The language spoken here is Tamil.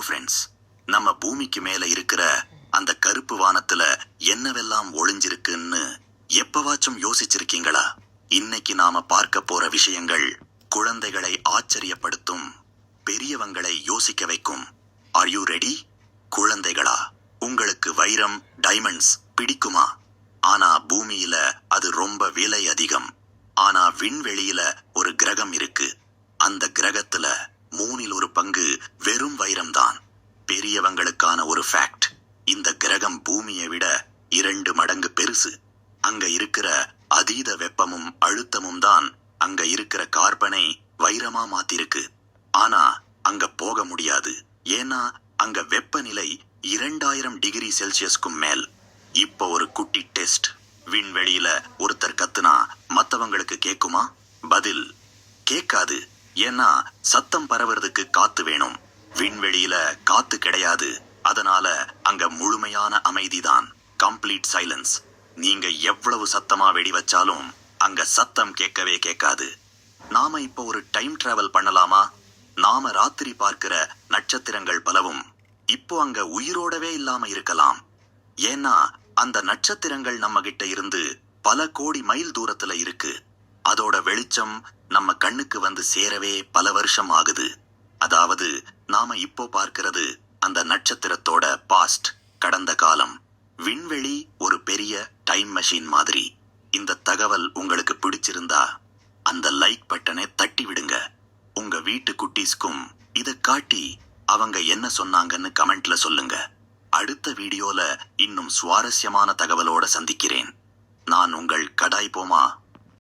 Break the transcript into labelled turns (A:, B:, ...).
A: ஃப்ரெண்ட்ஸ், நம்ம பூமிக்கு மேல இருக்கிற அந்த கருப்பு வானத்துல என்னவெல்லாம் ஒளிஞ்சிருக்குன்னு எப்பவாச்சும் யோசிச்சிருக்கீங்களா? இன்னைக்கு நாம பார்க்க போற விஷயங்கள் குழந்தைகளை ஆச்சரியப்படுத்தும், பெரியவங்களை யோசிக்க வைக்கும். Are you ready? குழந்தைகளா, உங்களுக்கு வைரம், டைமண்ட்ஸ் பிடிக்குமா? ஆனா பூமியில அது ரொம்ப விலை அதிகம். ஆனா விண்வெளியில ஒரு கிரகம் இருக்கு. அந்த கிரகத்துல 1/3 வெறும் வைரம் தான். பெரியவங்களுக்கான ஒரு ஃபேக்ட்: இந்த கிரகம் பூமியை விட 2 மடங்கு பெருசு. அங்க இருக்கிற அதீத வெப்பமும் அழுத்தமும் தான் அங்க இருக்கிற கார்பனை வைரமா மாத்திருக்கு. ஆனா அங்க போக முடியாது. ஏன்னா அங்க வெப்பநிலை 2000 டிகிரி செல்சியஸ்க்கும் மேல். இப்போ ஒரு குட்டி டெஸ்ட். விண்வெளியில ஒருத்தர் கத்துனா மத்தவங்களுக்கு கேக்குமா? பதில் கேட்காது. ஏன்னா சத்தம் பரவுறதுக்கு காத்து வேணும். விண்வெளியில காத்து கிடையாது. அதனால அங்க முழுமையான அமைதிதான், கம்ப்ளீட் சைலன்ஸ். நீங்க எவ்வளவு சத்தமா வெடி வச்சாலும் அங்க சத்தம் கேட்கவே கேட்காது. நாம இப்போ ஒரு டைம் டிராவல் பண்ணலாமா? நாம ராத்திரி பார்க்கிற நட்சத்திரங்கள் பலவும் இப்போ அங்க உயிரோடவே இல்லாம இருக்கலாம். ஏன்னா அந்த நட்சத்திரங்கள் நம்ம கிட்ட இருந்து பல கோடி மைல் தூரத்துல இருக்கு. அதோட வெளிச்சம் நம்ம கண்ணுக்கு வந்து சேரவே பல வருஷம் ஆகுது. அதாவது நாம இப்போ பார்க்கிறது அந்த நட்சத்திரத்தோட பாஸ்ட், கடந்த காலம். விண்வெளி ஒரு பெரிய டைம் மெஷின் மாதிரி. இந்த தகவல் உங்களுக்கு பிடிச்சிருந்தா அந்த லைக் பட்டனை தட்டி விடுங்க. உங்க வீட்டு குட்டீஸ்க்கும் இத காட்டி அவங்க என்ன சொன்னாங்கன்னு கமெண்ட்ல சொல்லுங்க. அடுத்த வீடியோல இன்னும் சுவாரஸ்யமான தகவலோட சந்திக்கிறேன். நான் உங்கள் கடாய் போமா.